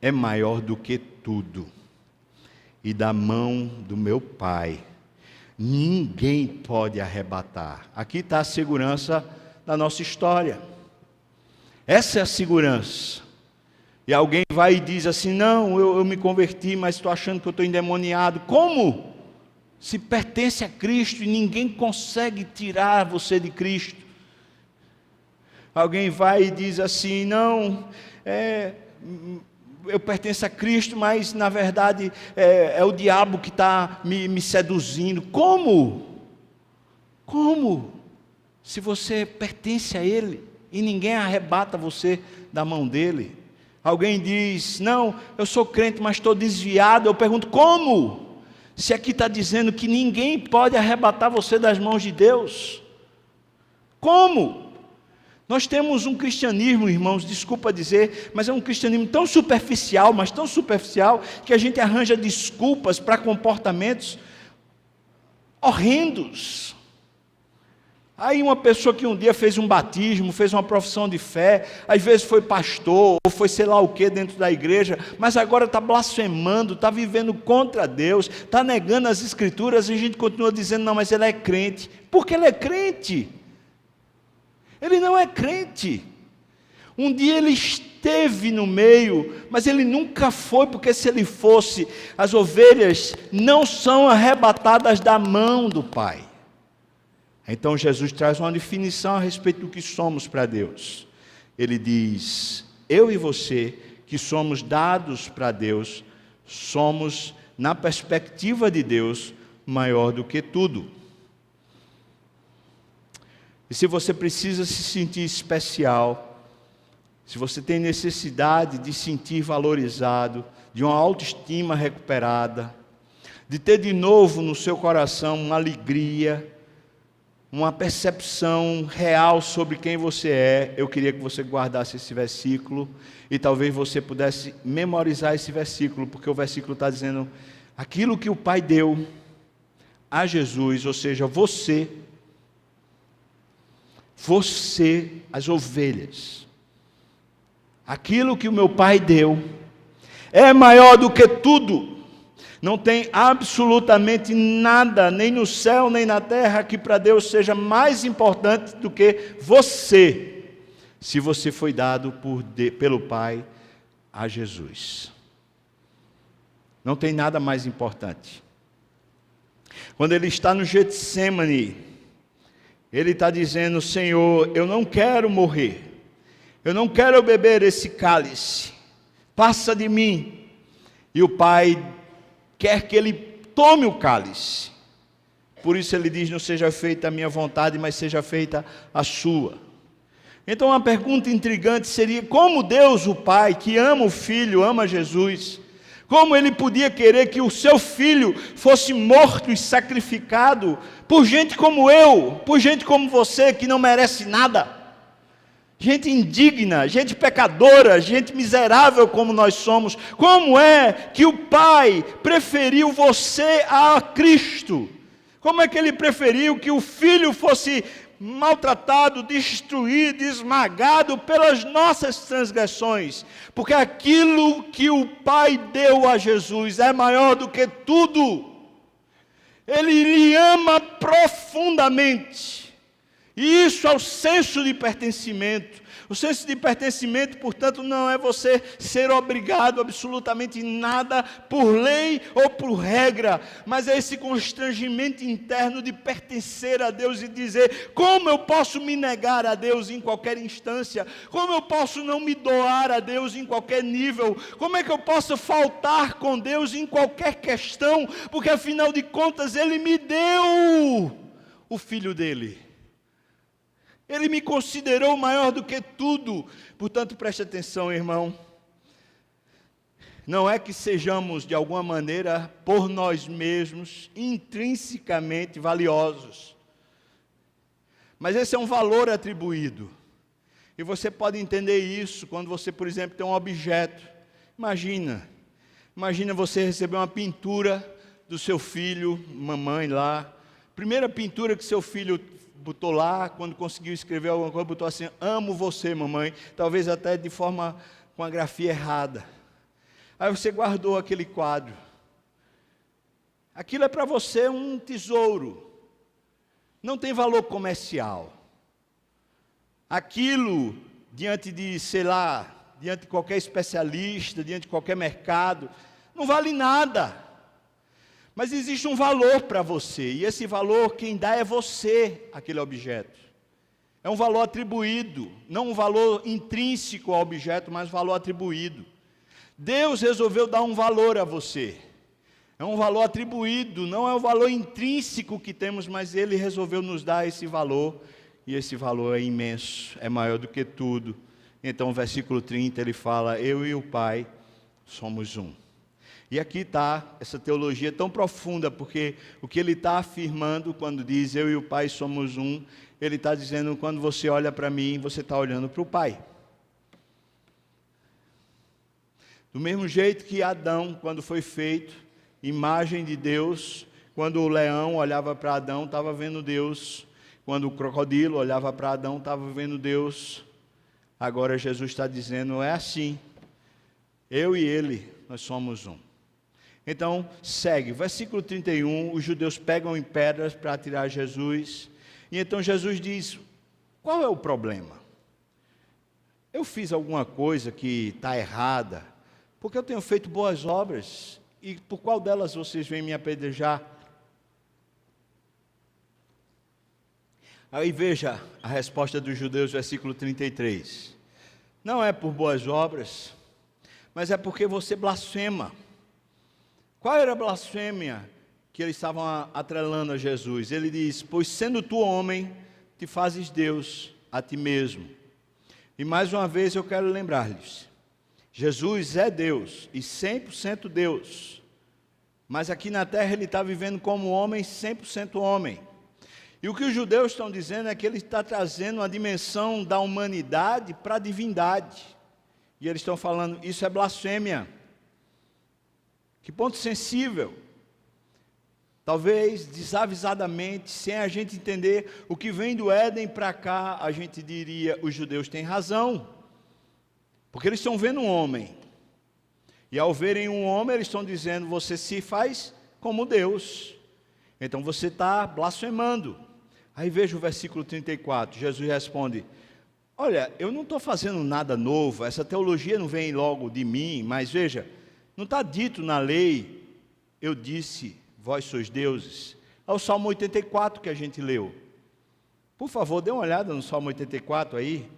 é maior do que tudo, e da mão do meu Pai ninguém pode arrebatar. Aqui está a segurança da nossa história. Essa é a segurança. E alguém vai e diz assim: não, eu me converti, mas estou achando que eu estou endemoniado. Como? Se pertence a Cristo e ninguém consegue tirar você de Cristo. Alguém vai e diz assim: não, eu pertenço a Cristo, mas na verdade é o diabo que está me seduzindo. Como? Como? Se você pertence a Ele e ninguém arrebata você da mão dele. Alguém diz: não, eu sou crente, mas estou desviado. Eu pergunto: como? Se aqui está dizendo que ninguém pode arrebatar você das mãos de Deus. Como? Nós temos um cristianismo, irmãos, desculpa dizer, mas é um cristianismo tão superficial, mas tão superficial, que a gente arranja desculpas para comportamentos horrendos. Aí uma pessoa que um dia fez um batismo, fez uma profissão de fé, às vezes foi pastor, ou foi sei lá o que dentro da igreja, mas agora está blasfemando, está vivendo contra Deus, está negando as escrituras, e a gente continua dizendo: não, mas ele é crente. Porque ele é crente. Ele não é crente. Um dia ele esteve no meio, mas ele nunca foi, porque se ele fosse, as ovelhas não são arrebatadas da mão do Pai. Então Jesus traz uma definição a respeito do que somos para Deus. Ele diz: eu e você, que somos dados para Deus, somos, na perspectiva de Deus, maior do que tudo. E se você precisa se sentir especial, se você tem necessidade de se sentir valorizado, de uma autoestima recuperada, de ter de novo no seu coração uma alegria, uma percepção real sobre quem você é, eu queria que você guardasse esse versículo e talvez você pudesse memorizar esse versículo, porque o versículo está dizendo: aquilo que o Pai deu a Jesus, ou seja, você, as ovelhas, aquilo que o meu Pai deu, é maior do que tudo. Não tem absolutamente nada, nem no céu, nem na terra, que para Deus seja mais importante do que você, se você foi dado pelo Pai a Jesus. Não tem nada mais importante. Quando ele está no Getsêmani, Ele está dizendo: Senhor, eu não quero morrer, eu não quero beber esse cálice, passa de mim. E o Pai quer que ele tome o cálice. Por isso ele diz: não seja feita a minha vontade, mas seja feita a sua. Então uma pergunta intrigante seria: como Deus, o Pai, que ama o Filho, ama Jesus, como ele podia querer que o seu filho fosse morto e sacrificado por gente como eu, por gente como você, que não merece nada? Gente indigna, gente pecadora, gente miserável como nós somos. Como é que o Pai preferiu você a Cristo? Como é que ele preferiu que o Filho fosse maltratado, destruído, esmagado pelas nossas transgressões? Porque aquilo que o Pai deu a Jesus é maior do que tudo. Ele lhe ama profundamente. E isso é o senso de pertencimento. O senso de pertencimento, portanto, não é você ser obrigado a absolutamente nada por lei ou por regra, mas é esse constrangimento interno de pertencer a Deus e dizer: como eu posso me negar a Deus em qualquer instância? Como eu posso não me doar a Deus em qualquer nível? Como é que eu posso faltar com Deus em qualquer questão? Porque afinal de contas Ele me deu o Filho dele. Ele me considerou maior do que tudo. Portanto, preste atenção, irmão. Não é que sejamos, de alguma maneira, por nós mesmos, intrinsecamente valiosos. Mas esse é um valor atribuído. E você pode entender isso quando você, por exemplo, tem um objeto. Imagina você receber uma pintura do seu filho, mamãe lá. Primeira pintura que seu filho botou lá, quando conseguiu escrever alguma coisa, botou assim: amo você, mamãe, talvez até de forma, com a grafia errada. Aí você guardou aquele quadro. Aquilo é para você um tesouro, não tem valor comercial. Aquilo, diante de, diante de qualquer especialista, diante de qualquer mercado, não vale nada. Mas existe um valor para você, e esse valor quem dá é você, aquele objeto. É um valor atribuído, não um valor intrínseco ao objeto, mas valor atribuído. Deus resolveu dar um valor a você. É um valor atribuído, não é o valor intrínseco que temos, mas Ele resolveu nos dar esse valor, e esse valor é imenso, é maior do que tudo. Então, o versículo 30, ele fala: eu e o Pai somos um. E aqui está essa teologia tão profunda, porque o que ele está afirmando quando diz eu e o Pai somos um, ele está dizendo: quando você olha para mim, você está olhando para o Pai. Do mesmo jeito que Adão, quando foi feito, imagem de Deus, quando o leão olhava para Adão, estava vendo Deus. Quando o crocodilo olhava para Adão, estava vendo Deus. Agora Jesus está dizendo: é assim, eu e ele, nós somos um. Então, segue, versículo 31, os judeus pegam em pedras para atirar Jesus, e então Jesus diz: qual é o problema? Eu fiz alguma coisa que está errada, porque eu tenho feito boas obras, e por qual delas vocês vêm me apedrejar? Aí veja a resposta dos judeus, versículo 33. Não é por boas obras, mas é porque você blasfema. Qual era a blasfêmia que eles estavam atrelando a Jesus? Ele diz: pois sendo tu homem, te fazes Deus a ti mesmo. E mais uma vez eu quero lembrar-lhes, Jesus é Deus e 100% Deus, mas aqui na terra ele está vivendo como homem, 100% homem. E o que os judeus estão dizendo é que ele está trazendo uma dimensão da humanidade para a divindade. E eles estão falando: isso é blasfêmia. Que ponto sensível. Talvez desavisadamente, sem a gente entender o que vem do Éden para cá, a gente diria: os judeus têm razão, porque eles estão vendo um homem, e ao verem um homem, eles estão dizendo: você se faz como Deus, então você está blasfemando. Aí veja o versículo 34, Jesus responde: olha, eu não estou fazendo nada novo, essa teologia não vem logo de mim, mas veja, não está dito na lei, eu disse, vós sois deuses? É o Salmo 84 que a gente leu. Por favor, dê uma olhada no Salmo 84 aí.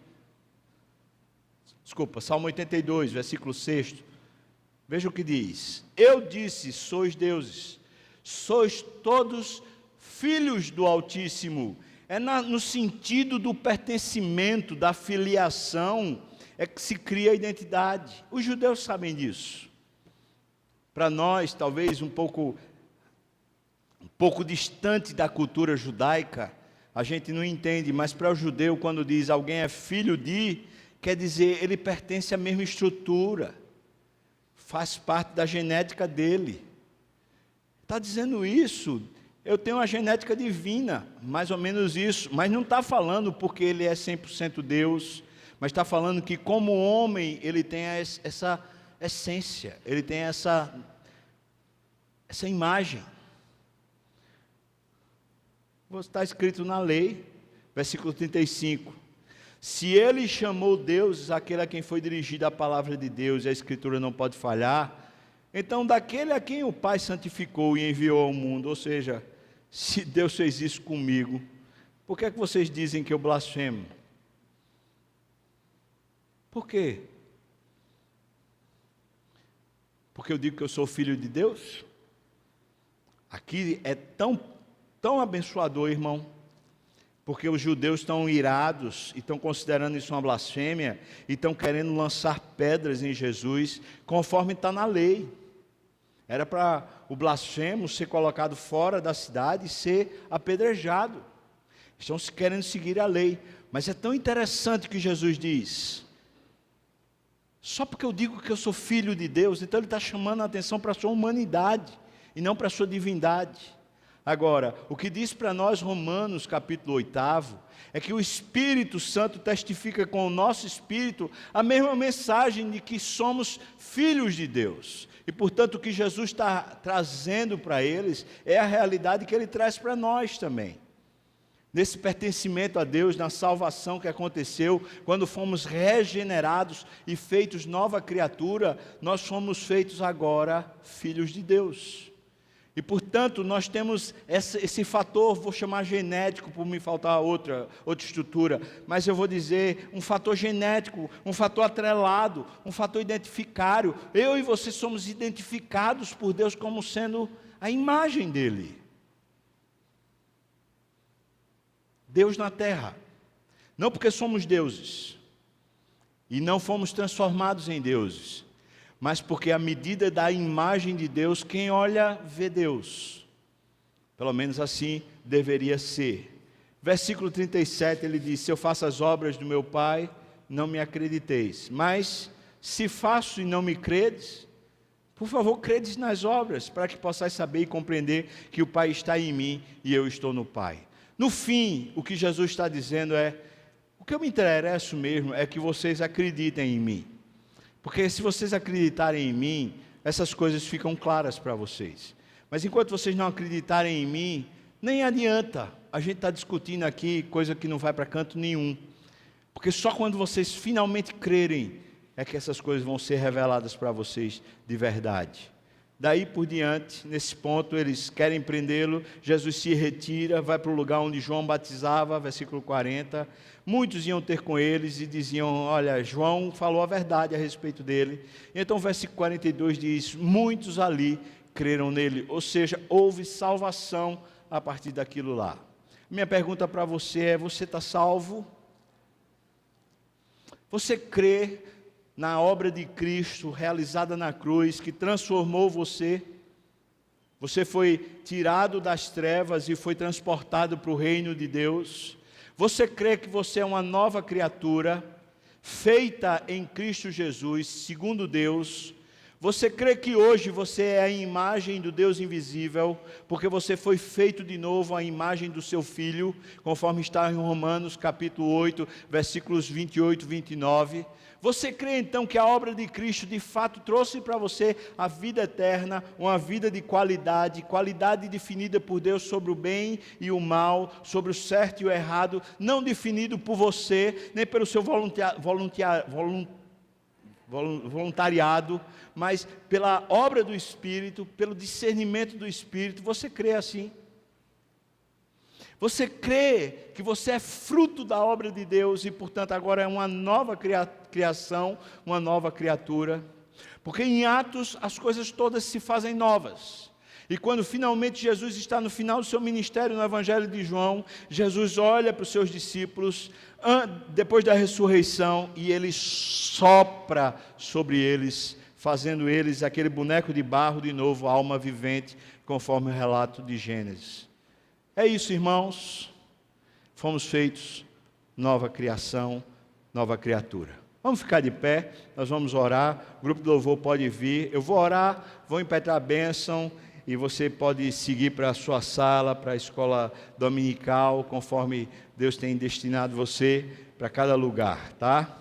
Desculpa, Salmo 82, versículo 6. Veja o que diz. Eu disse, sois deuses, sois todos filhos do Altíssimo. É no sentido do pertencimento, da filiação, é que se cria a identidade. Os judeus sabem disso. Para nós, talvez um pouco distante da cultura judaica, a gente não entende, mas para o judeu, quando diz alguém é filho de, quer dizer, ele pertence à mesma estrutura, faz parte da genética dele. Está dizendo isso, eu tenho uma genética divina, mais ou menos isso, mas não está falando porque ele é 100% Deus, mas está falando que como homem, ele tem essa essência, ele tem essa imagem. Está escrito na lei, versículo 35. Se ele chamou deuses aquele a quem foi dirigida a palavra de Deus, e a Escritura não pode falhar, então daquele a quem o Pai santificou e enviou ao mundo, ou seja, se Deus fez isso comigo, por que é que vocês dizem que eu blasfemo? Por quê? Porque eu digo que eu sou filho de Deus? Aqui é tão abençoador, irmão, porque os judeus estão irados e estão considerando isso uma blasfêmia e estão querendo lançar pedras em Jesus, conforme está na lei. Era para o blasfemo ser colocado fora da cidade e ser apedrejado. Estão querendo seguir a lei, mas é tão interessante que Jesus diz: só porque eu digo que eu sou filho de Deus, então ele está chamando a atenção para a sua humanidade e não para a sua divindade. Agora, o que diz para nós Romanos capítulo 8, é que o Espírito Santo testifica com o nosso espírito a mesma mensagem de que somos filhos de Deus. E portanto o que Jesus está trazendo para eles é a realidade que ele traz para nós também. Nesse pertencimento a Deus, na salvação que aconteceu, quando fomos regenerados e feitos nova criatura, nós fomos feitos agora filhos de Deus. E portanto nós temos esse fator, vou chamar genético, por me faltar outra estrutura, mas eu vou dizer um fator genético, um fator atrelado, um fator identificário. Eu e você somos identificados por Deus como sendo a imagem dele. Deus na terra, não porque somos deuses, e não fomos transformados em deuses, mas porque à medida da imagem de Deus, quem olha, vê Deus. Pelo menos assim deveria ser. Versículo 37, ele diz: se eu faço as obras do meu Pai, não me acrediteis. Mas, se faço e não me credes, por favor, credes nas obras, para que possais saber e compreender que o Pai está em mim e eu estou no Pai. No fim, o que Jesus está dizendo é: o que eu me interesso mesmo é que vocês acreditem em mim. Porque se vocês acreditarem em mim, essas coisas ficam claras para vocês. Mas enquanto vocês não acreditarem em mim, nem adianta. A gente está discutindo aqui coisa que não vai para canto nenhum. Porque só quando vocês finalmente crerem, é que essas coisas vão ser reveladas para vocês de verdade. Daí por diante, nesse ponto, eles querem prendê-lo, Jesus se retira, vai para o lugar onde João batizava, versículo 40. Muitos iam ter com eles e diziam: olha, João falou a verdade a respeito dele. Então o versículo 42 diz: muitos ali creram nele, ou seja, houve salvação a partir daquilo lá. Minha pergunta para você é: você está salvo? Você crê na obra de Cristo realizada na cruz, que transformou você? Você foi tirado das trevas e foi transportado para o reino de Deus. Você crê que você é uma nova criatura, feita em Cristo Jesus, segundo Deus? Você crê que hoje você é a imagem do Deus invisível, porque você foi feito de novo à imagem do seu Filho, conforme está em Romanos capítulo 8, versículos 28 e 29. Você crê então que a obra de Cristo de fato trouxe para você a vida eterna, uma vida de qualidade, qualidade definida por Deus sobre o bem e o mal, sobre o certo e o errado, não definido por você, nem pelo seu voluntariado, mas pela obra do Espírito, pelo discernimento do Espírito? Você crê assim? Você crê que você é fruto da obra de Deus e, portanto, agora é uma nova criação, uma nova criatura? Porque em Atos as coisas todas se fazem novas. E quando finalmente Jesus está no final do seu ministério no Evangelho de João, Jesus olha para os seus discípulos, depois da ressurreição, e ele sopra sobre eles, fazendo eles aquele boneco de barro de novo, alma vivente, conforme o relato de Gênesis. É isso, irmãos. Fomos feitos nova criação, nova criatura. Vamos ficar de pé, nós vamos orar. O grupo de louvor pode vir. Eu vou orar, vou impetrar a bênção e você pode seguir para a sua sala, para a escola dominical, conforme Deus tem destinado você para cada lugar, tá?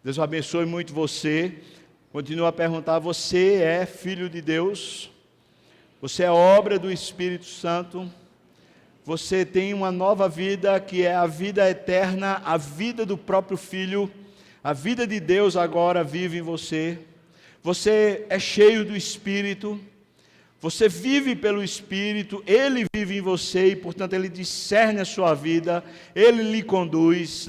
Deus abençoe muito você. Continuo a perguntar: você é filho de Deus? Você é obra do Espírito Santo? Você tem uma nova vida, que é a vida eterna, a vida do próprio Filho. A vida de Deus agora vive em você. Você é cheio do Espírito. Você vive pelo Espírito. Ele vive em você e, portanto, Ele discerne a sua vida. Ele lhe conduz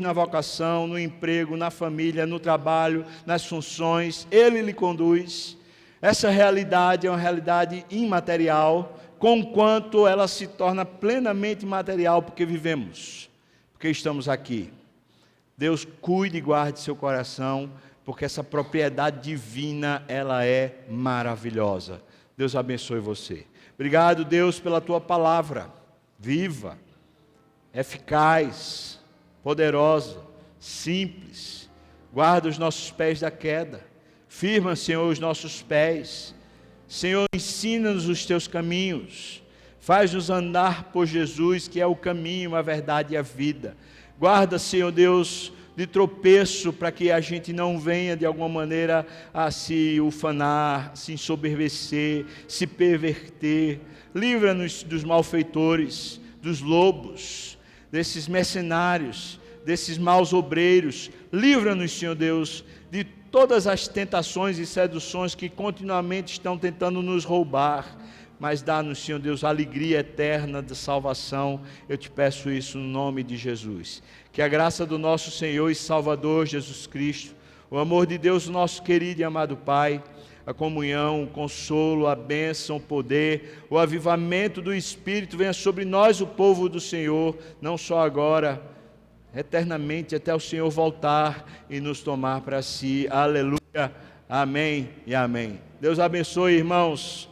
na vocação, no emprego, na família, no trabalho, nas funções. Ele lhe conduz. Essa realidade é uma realidade imaterial, conquanto ela se torna plenamente material, porque vivemos, porque estamos aqui. Deus cuide e guarde seu coração, porque essa propriedade divina, ela é maravilhosa. Deus abençoe você. Obrigado, Deus, pela tua palavra, viva, eficaz, poderosa, simples. Guarda os nossos pés da queda, firma, Senhor, os nossos pés. Senhor, ensina-nos os teus caminhos, faz-nos andar por Jesus, que é o caminho, a verdade e a vida. Guarda, Senhor Deus, de tropeço, para que a gente não venha de alguma maneira a se ufanar, se ensoberbecer, se perverter. Livra-nos dos malfeitores, dos lobos, desses mercenários, desses maus obreiros. Livra-nos, Senhor Deus, de todas as tentações e seduções que continuamente estão tentando nos roubar, mas dá-nos, Senhor Deus, a alegria eterna da salvação. Eu te peço isso no nome de Jesus. Que a graça do nosso Senhor e Salvador Jesus Cristo, o amor de Deus, nosso querido e amado Pai, a comunhão, o consolo, a bênção, o poder, o avivamento do Espírito venha sobre nós, o povo do Senhor, não só agora, eternamente, até o Senhor voltar e nos tomar para si. Aleluia, amém e amém. Deus abençoe, irmãos.